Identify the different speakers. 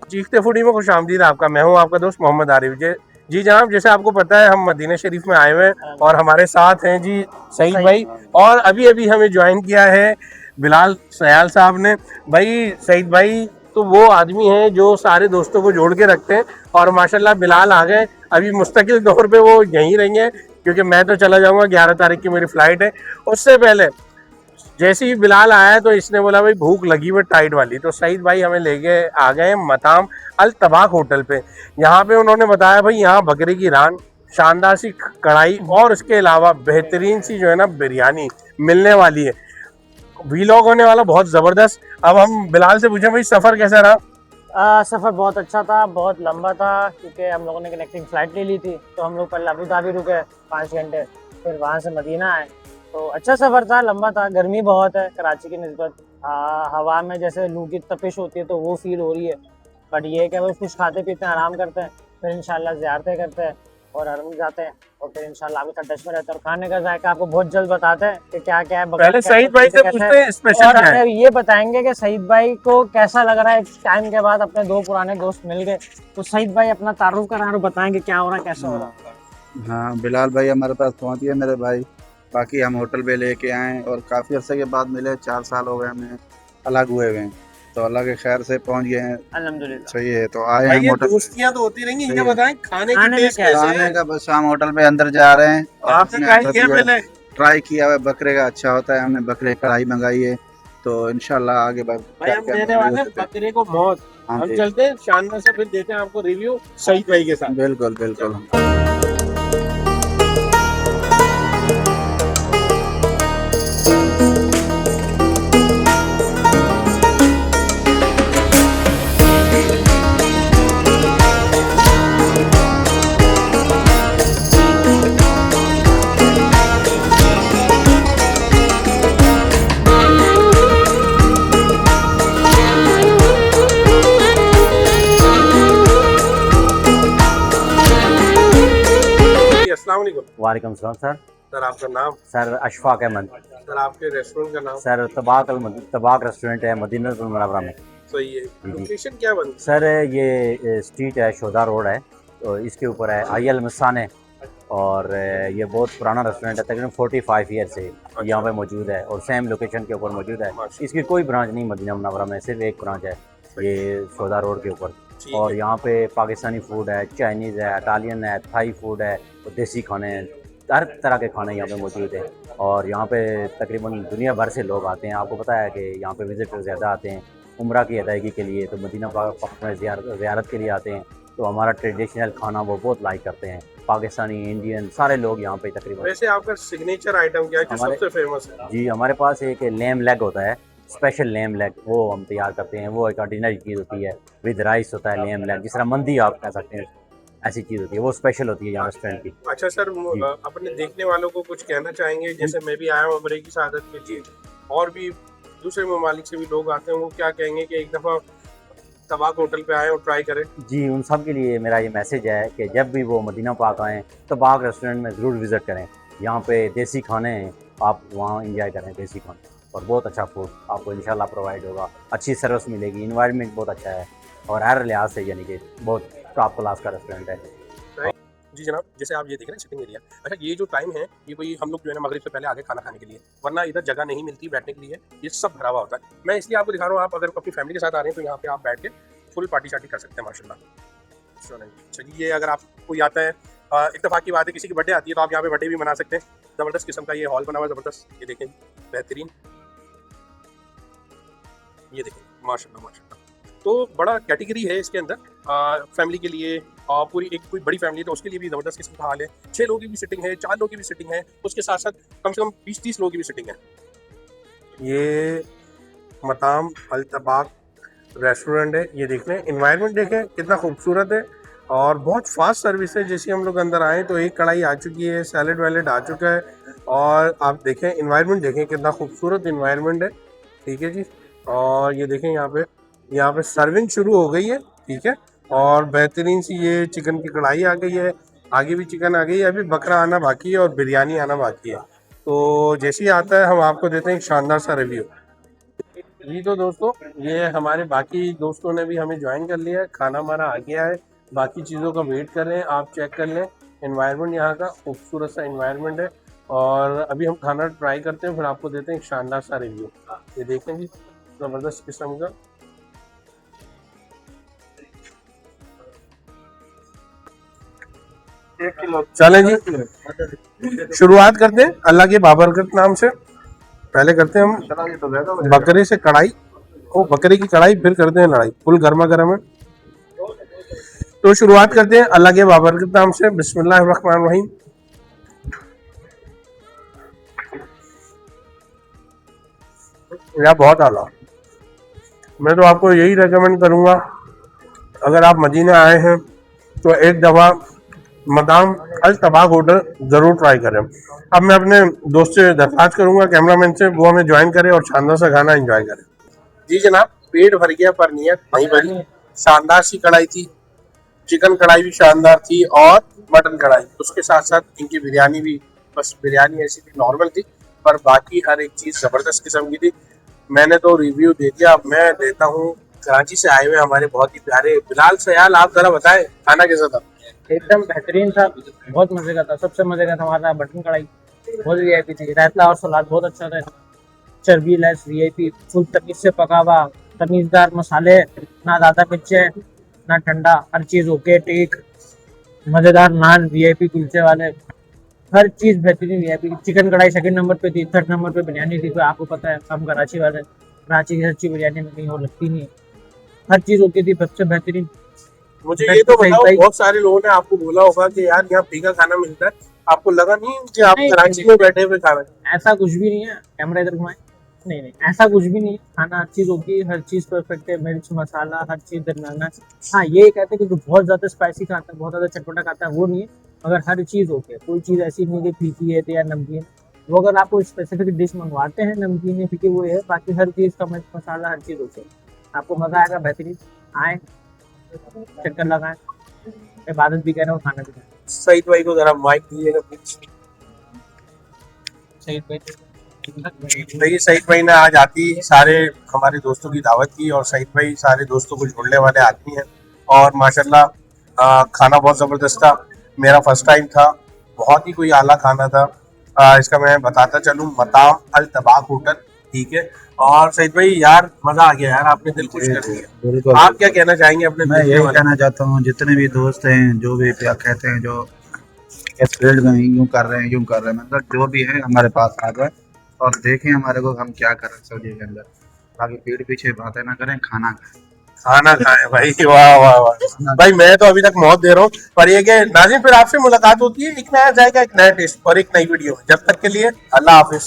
Speaker 1: चीखते foodie में खुश आमदीद आपका। मैं हूं आपका दोस्त मोहम्मद आरिफ जी जनाब, जैसे आपको पता है हम मदीना शरीफ में आए हुए हैं और हमारे साथ हैं जी सईद भाई। और अभी अभी हमें ज्वाइन किया है बिलाल सयाल साहब ने। भाई सईद भाई तो वो आदमी हैं जो सारे दोस्तों को जोड़ के रखते हैं, और माशाल्लाह बिलाल आ गए। अभी मुस्तकिल तौर पे वो यहीं रहेंगे क्योंकि मैं तो चला जाऊंगा, 11 तारीख की मेरी फ्लाइट है। उससे पहले जैसे ही बिलाल आया तो इसने बोला भाई भूख लगी हुई टाइट वाली, तो सईद भाई हमें लेके आ गए मताम अल तबाक होटल पे। यहाँ पे उन्होंने बताया भाई यहाँ बकरे की रान, शानदार सी कढ़ाई और उसके अलावा बेहतरीन सी जो है ना बिरयानी मिलने वाली है। वीलॉग होने वाला बहुत ज़बरदस्त। अब हम बिलाल से पूछें भाई सफ़र कैसा रहा?
Speaker 2: सफ़र बहुत अच्छा था, बहुत लंबा था, क्योंकि हम लोगों ने कनेक्टिंग फ़्लाइट ले ली थी। तो हम लोग पहले अबू धाबी रुके 5 घंटे, फिर वहाँ से मदीना आए। तो अच्छा सफ़र था, लंबा था। गर्मी बहुत है कराची की निस्बत। हवा में जैसे लू की तपिश होती है तो वो फील हो रही है। बट ये है कि बस कुछ खाते पीते हैं, आराम करते हैं, फिर इंशाल्लाह ज़ियारतें करते हैं और हरम जाते हैं, और फिर इंशाल्लाह आपके साथ टच में रहते हैं। और खाने का जायका आपको बहुत जल्द बताते हैं कि क्या क्या है।
Speaker 1: पहले सईद भाई से पूछते हैं स्पेशल
Speaker 2: और
Speaker 1: क्या है।
Speaker 2: हमें ये बताएंगे कि सईद भाई को कैसा लग रहा है टाइम के बाद अपने दो पुराने दोस्त मिल गए। तो सईद भाई अपना तारुफ कराएं और बताएंगे क्या हो रहा है, कैसा हो रहा है।
Speaker 3: हाँ, बिलाल भाई हमारे पास पहुंच गए मेरे भाई। बाकी हम होटल पे लेके आए और काफ़ी अरसे के बाद मिले, 4 साल हो गए हमें अलग हुए हुए हैं, तो अल्लाह के खैर से पहुंच गए हैं।
Speaker 2: अल्हम्दुलिल्लाह।
Speaker 3: सही है, तो आए
Speaker 1: भाई
Speaker 3: हम
Speaker 1: ये
Speaker 3: होटल।
Speaker 1: दोस्तियां तो होती रहेंगी,
Speaker 3: सही
Speaker 1: ये
Speaker 3: है।
Speaker 1: बताएं खाने की
Speaker 2: खाने में
Speaker 1: टेस्ट
Speaker 2: क्या है?
Speaker 1: कैसे
Speaker 3: खाने
Speaker 1: है?
Speaker 3: का बस हम होटल पे अंदर जा रहे हैं और
Speaker 1: आपने ट्राई किया पहले?
Speaker 3: ट्राई किया हुआ बकरे का अच्छा होता है। हमने बकरे की कढ़ाई मंगाई है, तो इंशाल्लाह आगे
Speaker 1: भाई हम देने वाले हैं बकरे को मौत।
Speaker 3: हाँ
Speaker 1: हम
Speaker 3: जी,
Speaker 1: चलते हैं शानदार से, फिर देते हैं आपको रिव्यू सईद भाई के साथ।
Speaker 3: बिल्कुल बिल्कुल।
Speaker 1: अस्सलाम वालेकुम।
Speaker 4: वालेकुम सलाम सर।
Speaker 1: सर आपका नाम?
Speaker 4: सर अशफाक अहमद।
Speaker 1: सर आपके रेस्टोरेंट का नाम?
Speaker 4: सर तबाक रेस्टोरेंट है मदीनतुल मुनव्वरा में।
Speaker 1: सही है।
Speaker 4: जी।
Speaker 1: लोकेशन क्या बन?
Speaker 4: सर ये स्ट्रीट है, शोधा रोड है, तो इसके ऊपर है आई एल मसाने। और ये बहुत पुराना रेस्टोरेंट है, तकरीबन 45 ईयर से यहाँ पे मौजूद है और सेम लोकेशन के ऊपर मौजूद है। इसकी कोई ब्रांच नहीं मदीना मुनव्वरा में, सिर्फ एक ब्रांच है, ये शोधा रोड के ऊपर। और यहाँ पे पाकिस्तानी फूड है, चाइनीज़ है, इटालियन है, थाई फूड है, और देसी खाने हैं, हर तरह के खाने यहाँ पे मौजूद हैं। और यहाँ पे तकरीबन दुनिया भर से लोग आते हैं। आपको पता है कि यहाँ पे विजिटर ज़्यादा आते हैं उम्रा की अदायगी के लिए, तो मदीना पाक में ज़ियारत के लिए आते हैं। तो हमारा ट्रेडिशनल खाना वो बहुत लाइक करते हैं, पाकिस्तानी, इंडियन, सारे लोग यहाँ पे तकरीबन।
Speaker 1: वैसे आपका सिग्नेचर आइटम क्या है जो सबसे फेमस है?
Speaker 4: जी, हमारे पास एक लेम लेग होता है, स्पेशल लेम लेग, वो हम तैयार करते हैं। वो एक ऑर्डिनरी चीज़ होती है, विद राइस होता है लेम लेग, जिस तरह मंदी आप कह सकते हैं, ऐसी चीज़ होती है, वो स्पेशल होती है यहाँ रेस्टोरेंट की।
Speaker 1: अच्छा सर, अपने देखने वालों को कुछ कहना चाहेंगे? जैसे मैं भी आया हूँ उम्रे की सआदत के लिए, और भी दूसरे ममालिक से भी लोग आते हैं, वो क्या कहेंगे कि एक दफ़ा तबाक होटल पे आए और ट्राई करें?
Speaker 4: जी, उन सब के लिए मेरा ये मैसेज है कि जब भी वो मदीना पाक आएँ तो तबाक रेस्टोरेंट में ज़रूर विज़िट करें। यहाँ पे देसी खाने हैं, आप वहाँ एंजॉय करें देसी खाने, और बहुत अच्छा फूड आपको इंशाल्लाह प्रोवाइड होगा, अच्छी सर्विस मिलेगी, इन्वायरमेंट बहुत अच्छा है, और हर लिहाज से यानी कि बहुत टॉप क्लास का रेस्टोरेंट है।
Speaker 1: जी जनाब, जैसे आप ये देख रहे हैं सिटिंग एरिया। अच्छा, ये जो टाइम है ये कोई हम लोग जो है ना मगरिब से पहले आगे खाना खाने के लिए, वरना इधर जगह नहीं मिलती बैठने के लिए, ये सब भरा हुआ होता है। मैं इसलिए आपको दिखा रहा हूँ, आप अगर अपनी फैमिली के साथ आ रहे हैं तो यहाँ पे आप बैठ के फुल पार्टी शार्टी कर सकते हैं माशाल्लाह। चलिए, ये अगर आपको आता है, इत्तेफाक की बात है किसी की बर्थडे आती है तो आप यहाँ पे बर्थडे भी मना सकते हैं। ज़बरदस्त किस्म का ये हॉल बना हुआ है, ज़बरदस्त। ये देखें, बेहतरीन, ये देखें, माशाल्लाह माशाल्लाह। तो बड़ा कैटेगरी है इसके अंदर, फैमिली के लिए, पूरी एक कोई बड़ी फैमिली है तो उसके लिए भी ज़बरदस्त किस्म का हाल है। 6 लोगों की भी सिटिंग है, 4 लोगों की भी सिटिंग है, उसके साथ साथ कम से कम 20-30 लोगों की भी सिटिंग है। ये मताम अल तबाक रेस्टोरेंट है, ये देख लें, इन्वायरमेंट देखें कितना खूबसूरत है, और बहुत फास्ट सर्विस है। जैसे हम लोग अंदर आए तो एक कढ़ाई आ चुकी है, सैलेड वैलेड आ चुका है, और आप देखें इन्वायरमेंट देखें कितना खूबसूरत इन्वायरमेंट है। ठीक है जी, और ये देखें यहाँ पे सर्विंग शुरू हो गई है। ठीक है, और बेहतरीन सी ये चिकन की कढ़ाई आ गई है, आगे भी चिकन आ गई है, अभी बकरा आना बाकी है और बिरयानी आना बाकी है। तो जैसे ही आता है हम आपको देते हैं एक शानदार सा रिव्यू। जी तो दोस्तों, ये हमारे बाकी दोस्तों ने भी हमें ज्वाइन कर लिया है, खाना हमारा आ गया है, बाकी चीज़ों का वेट कर रहे हैं। आप चेक कर लें एनवायरनमेंट, यहाँ का खूबसूरत सा एनवायरनमेंट है। और अभी हम खाना ट्राई करते हैं, फिर आपको देते हैं एक शानदार सा रिव्यू। ये देखें जी, ज़बरदस्त किस्म का। चलें जी, शुरुआत करते हैं अल्लाह के बाबरकत नाम से। पहले करते हैं हम बकरे से कढ़ाई, ओ बकरे की कढ़ाई, फिर करते हैं लड़ाई। फुल गर्मा गर्म है, तो शुरुआत करते हैं अल्लाह के बाबरकत नाम से। बिस्मिल्लाहिर्रहमानिर्रहीम। यह बहुत आला, मैं तो आपको यही रेकमेंड करूंगा, अगर आप मदीना आए हैं तो एक दफ़ा मदाम अल तबाक होटल ज़रूर ट्राई करें। अब मैं अपने दोस्त से दरख्वास्त करूंगा, कैमरामैन से, वो हमें ज्वाइन करे और शानदार सा खाना एंजॉय करें। जी जनाब, पेट भर गया पर नियत नहीं भरी। शानदार सी कढ़ाई थी, चिकन कढ़ाई भी शानदार थी और मटन कढ़ाई, उसके साथ साथ इनकी बिरयानी भी, बस बिरयानी ऐसी थी, नॉर्मल थी, पर बाकी हर एक चीज़ ज़बरदस्त किस्म की थी। मैंने तो रिव्यू दे दिया, अब मैं देता हूँ कराची से आए हुए हमारे बहुत ही प्यारे बिलाल सयाल, आप जरा बताएं खाना कैसा था।
Speaker 2: एकदम बेहतरीन था, बहुत मजे का था। सबसे मजे का था हमारा मटन कढ़ाई, बहुत वीआईपी थी। रायता और सलाद बहुत अच्छा था। चर्बी लेस वीआईपी, फुल तमीज से पका हुआ, तमीजदार मसाले, ना ज़्यादा मिर्चे ना ठंडा, हर चीज़ ओके ठीक। मज़ेदार नान वीआईपी कुलचे वाले, हर चीज़ बेहतरीन वीआईपी। चिकन कढ़ाई सेकंड नंबर पे थी, थर्ड नंबर पे बिरयानी थी। तो आपको पता है हम कराची वाले, कराची की सच्ची बिरयानी में कहीं और लगती नहीं है। हर चीज़ ओके थी, सबसे बेहतरीन।
Speaker 1: मुझे ये तो बताओ, बहुत सारे लोगों ने आपको बोला होगा कि यार यहाँ फीका खाना मिलता है, आपको लगा नहीं कि आप कराची में बैठे हुए खा रहे हैं?
Speaker 2: ऐसा कुछ भी नहीं है, कैमरा इधर घुमाए। नहीं, ऐसा कुछ भी नहीं है। खाना हर चीज़ होगी, हर चीज़ परफेक्ट है, मिर्च मसाला हर चीज़ दरमियाना। हाँ ये कहते हैं कि जो बहुत ज़्यादा स्पाइसी खाता है, बहुत ज़्यादा चटपटा खाता है, वो नहीं है। मगर हर चीज़ ओके है, कोई चीज़ ऐसी नहीं है कि फीकी है या नमकीन। वो अगर आपको स्पेसिफिक डिश मंगवाते हैं नमकीन या फीकी, वो है। बाकी हर चीज़ का मिर्च मसाला हर चीज़ ओके है, आपको मज़ा आएगा। बेहतरीन, आए चक्कर लगाएं, इबादत भी करें और खाना भी खाएं।
Speaker 1: सईद भाई को जरा माइक दीजिएगा प्लीज।
Speaker 2: सही भाई,
Speaker 1: देखिए सईद भाई ने आज आती सारे हमारे दोस्तों की दावत की, और सईद भाई सारे दोस्तों को जोड़ने वाले आदमी हैं। और माशाल्लाह खाना बहुत ज़बरदस्त था, मेरा फर्स्ट टाइम था, बहुत ही कोई आला खाना था। इसका मैं बताता चलूँ, मताम अल तबाक होटल, ठीक है। और सईद भाई यार मज़ा आ गया यार, आपने दिल खुश कर दिया।
Speaker 3: बिल्कुल,
Speaker 1: आप क्या कहना चाहेंगे अपने
Speaker 3: मैं
Speaker 1: देखने
Speaker 3: यही
Speaker 1: वाले?
Speaker 3: कहना चाहता हूँ, जितने भी दोस्त हैं, जो भी क्या कहते हैं, जो इस फील्ड में यूं कर रहे हैं, मतलब जो भी है हमारे पास आ जाए और देखें हमारे को हम क्या कर रहे हैं सऊदी के अंदर। बाकी पीठ पीछे बातें ना करें, खाना खाएं।
Speaker 1: खाना खाएं भाई, वाह वाह वाह भाई, मैं तो अभी तक मौत दे रहा हूँ। पर ये कि नाज़रीन, फिर आपसे मुलाकात होती है एक नया जायका, एक नया टेस्ट और एक नई वीडियो में। जब तक के लिए अल्लाह हाफिज।